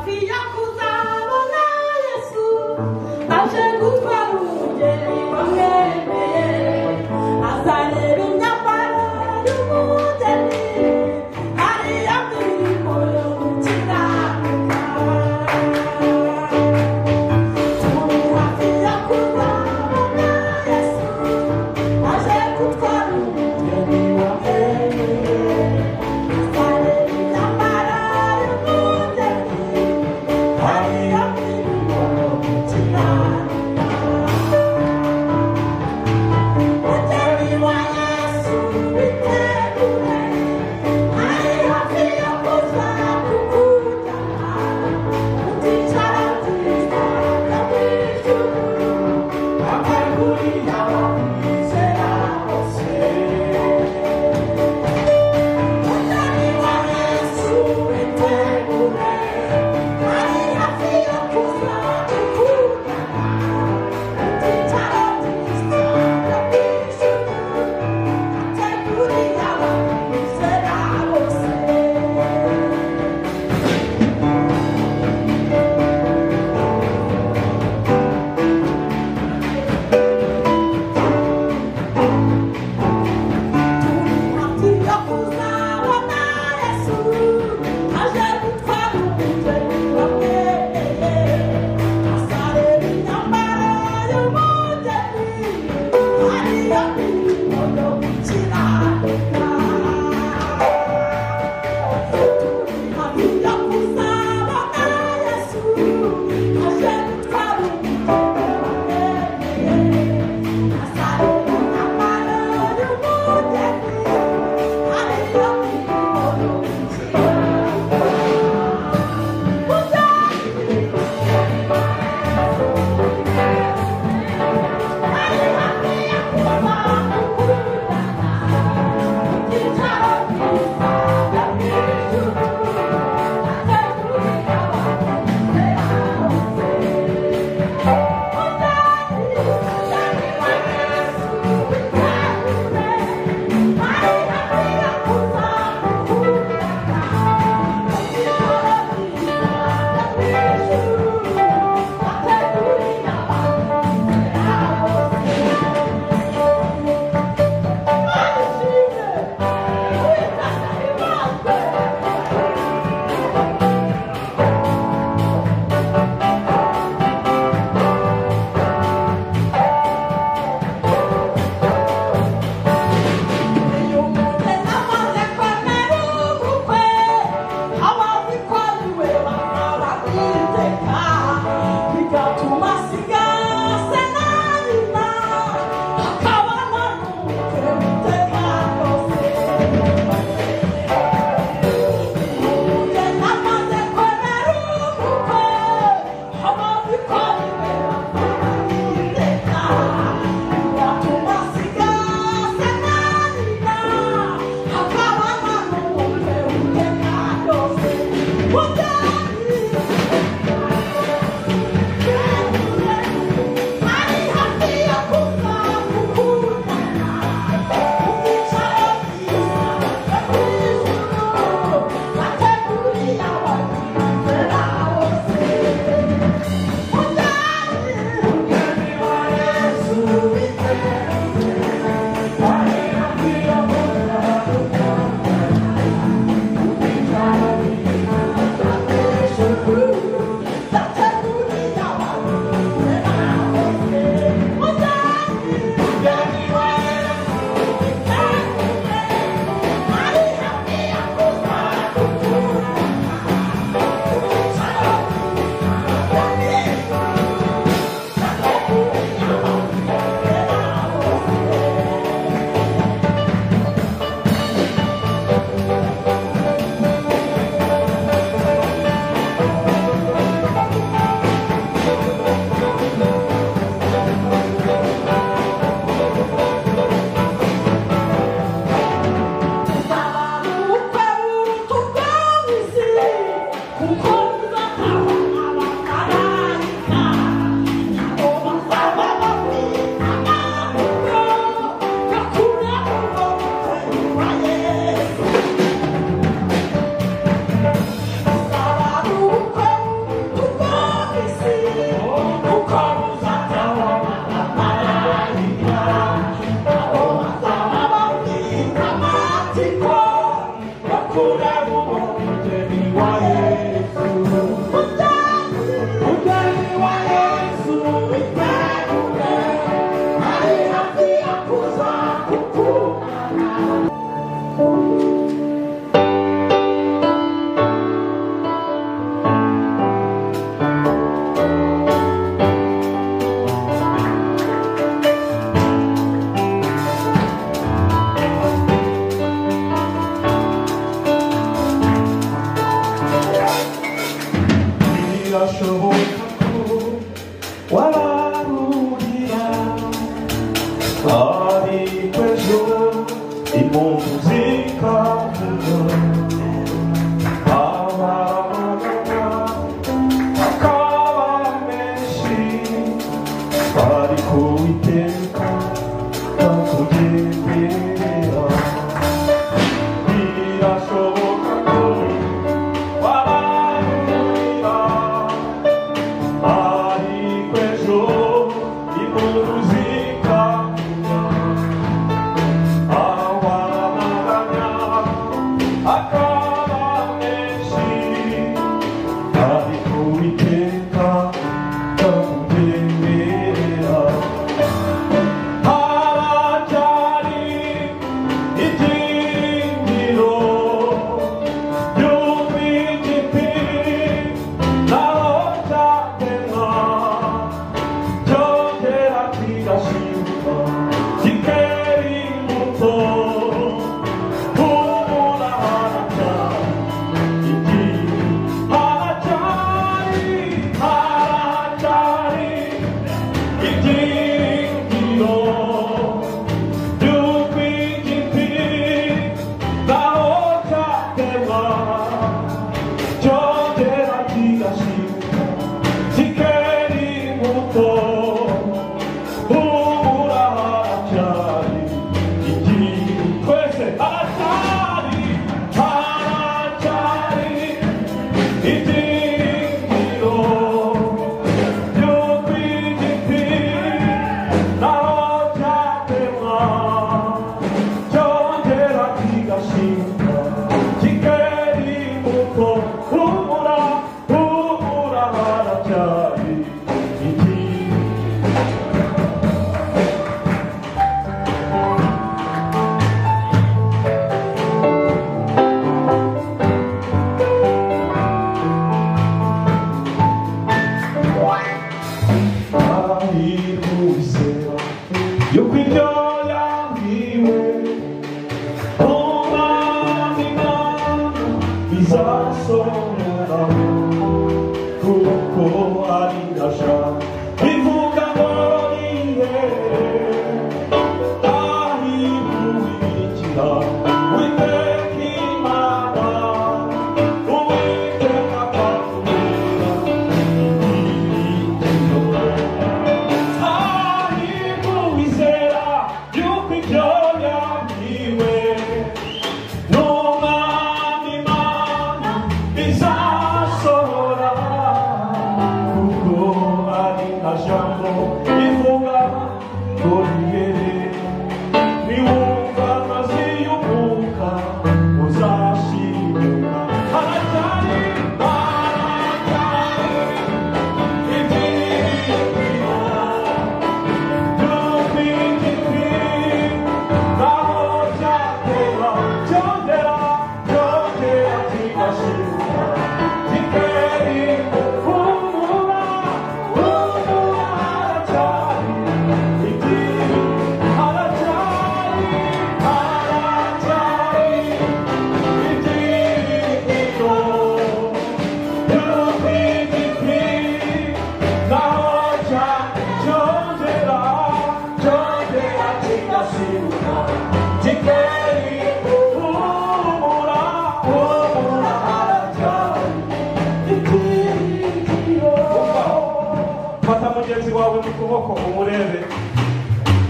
Hallelujah.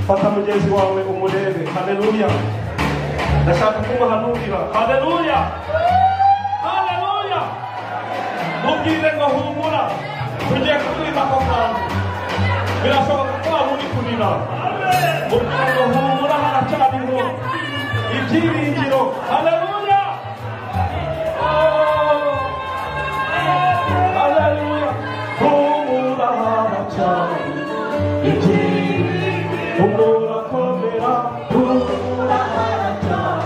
Fata mugenzi wawe umurebe. Haleluya. Ndashaka kumuhanurira. Haleluya. Haleluya. Mubwire ngo humura. Tugiye kukwita ko kantu. Birashoboka ko waba uri kurira. Mubwire ngo humura haracyariho ibyiringiro. Haleluya. Haleluya. Humura haracyariho humura komera, humura haracyariho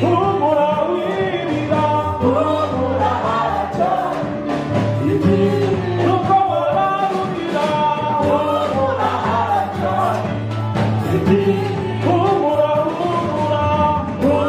humura wirira, humura haracyariho nuko bararurira, humura haracyariho humura humura humura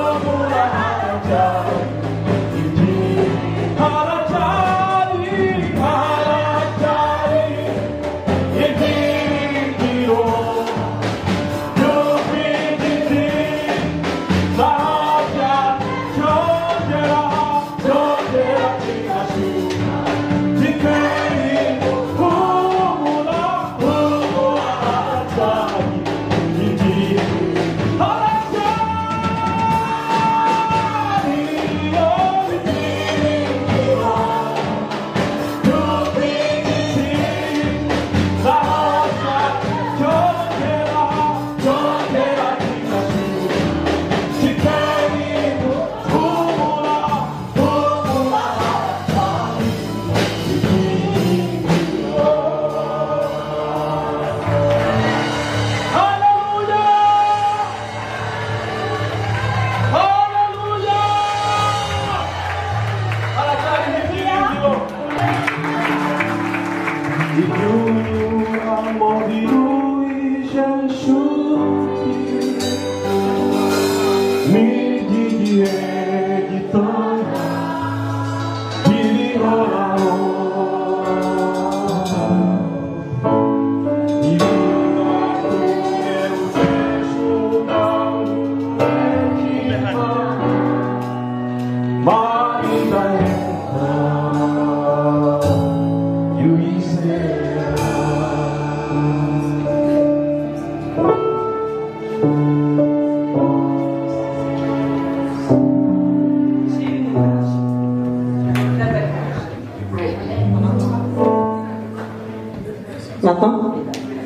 Maintenant,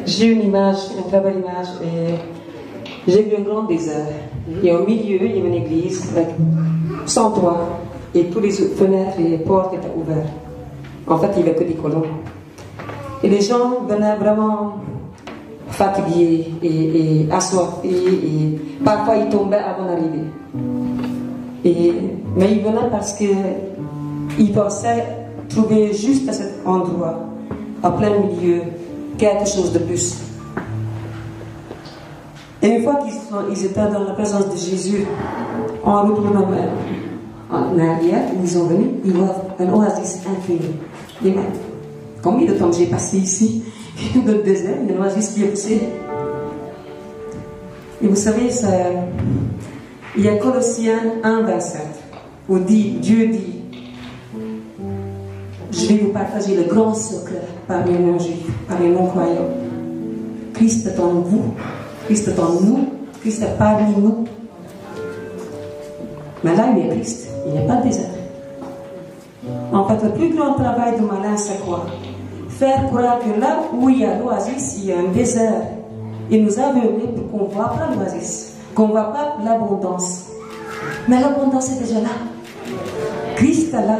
j'ai une image, une très belle image, et j'ai vu un grand désert. Et au milieu, il y avait une église avec, sans toit, et toutes les fenêtres et les portes étaient ouvertes. En fait, il n'y avait que des colons. Et les gens venaient vraiment fatigués et assoiffés, et parfois ils tombaient avant d'arriver. Mais ils venaient parce qu'ils pensaient trouver juste à cet endroit, en plein milieu, quelque chose de plus. Et une fois qu'ils étaient dans la présence de Jésus, en retournant en arrière, ils sont venus, ils voient un oasis infini. Et même, combien de temps j'ai passé ici, dans le désert, une oasis qui est poussée. Et vous savez, il y a Colossiens 1, 27, où Dieu dit, je vais vous partager le grand secret parmi les non-juifs, parmi les non-croyants. Christ est en vous, Christ est en nous, Christ est parmi nous. Mais là, il est Christ, il n'est pas le désert. En fait, le plus grand travail de malin, c'est quoi? Faire croire que là où il y a l'oasis, il y a un désert. Il nous a aveugler pour qu'on ne voit pas l'oasis, qu'on ne voit pas l'abondance. Mais l'abondance est déjà là. Christ est là.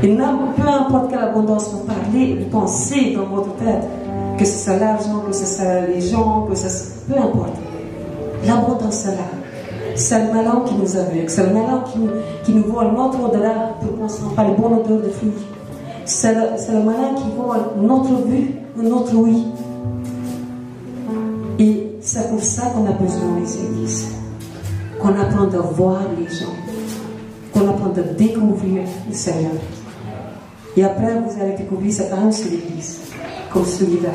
Et peu importe quelle abondance vous parlez, vous pensez dans votre tête, que ce soit l'argent, que ce soit les gens, que ce soit... peu importe. L'abondance est là. C'est le malin qui nous aveugle. C'est le malin qui nous vole notre au-delà pour qu'on ne sente pas les bonnes odeurs de fruits. C'est le malin qui vole notre vue, notre oui. Et c'est pour ça qu'on a besoin des églises. Qu'on apprend à voir les gens. Qu'on apprend à découvrir le Seigneur. Et après, vous allez découvrir cette âme sur l'église, comme celui-là.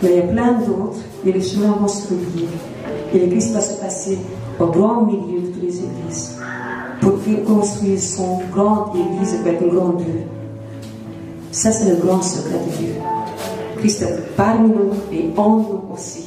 Mais il y a plein d'autres, et les chemins vont se relier. Et l'église va se passer au grand milieu de toutes les églises, pour construire son grande église avec un grand Dieu. Ça, c'est le grand secret de Dieu. Christ est parmi nous et en nous aussi.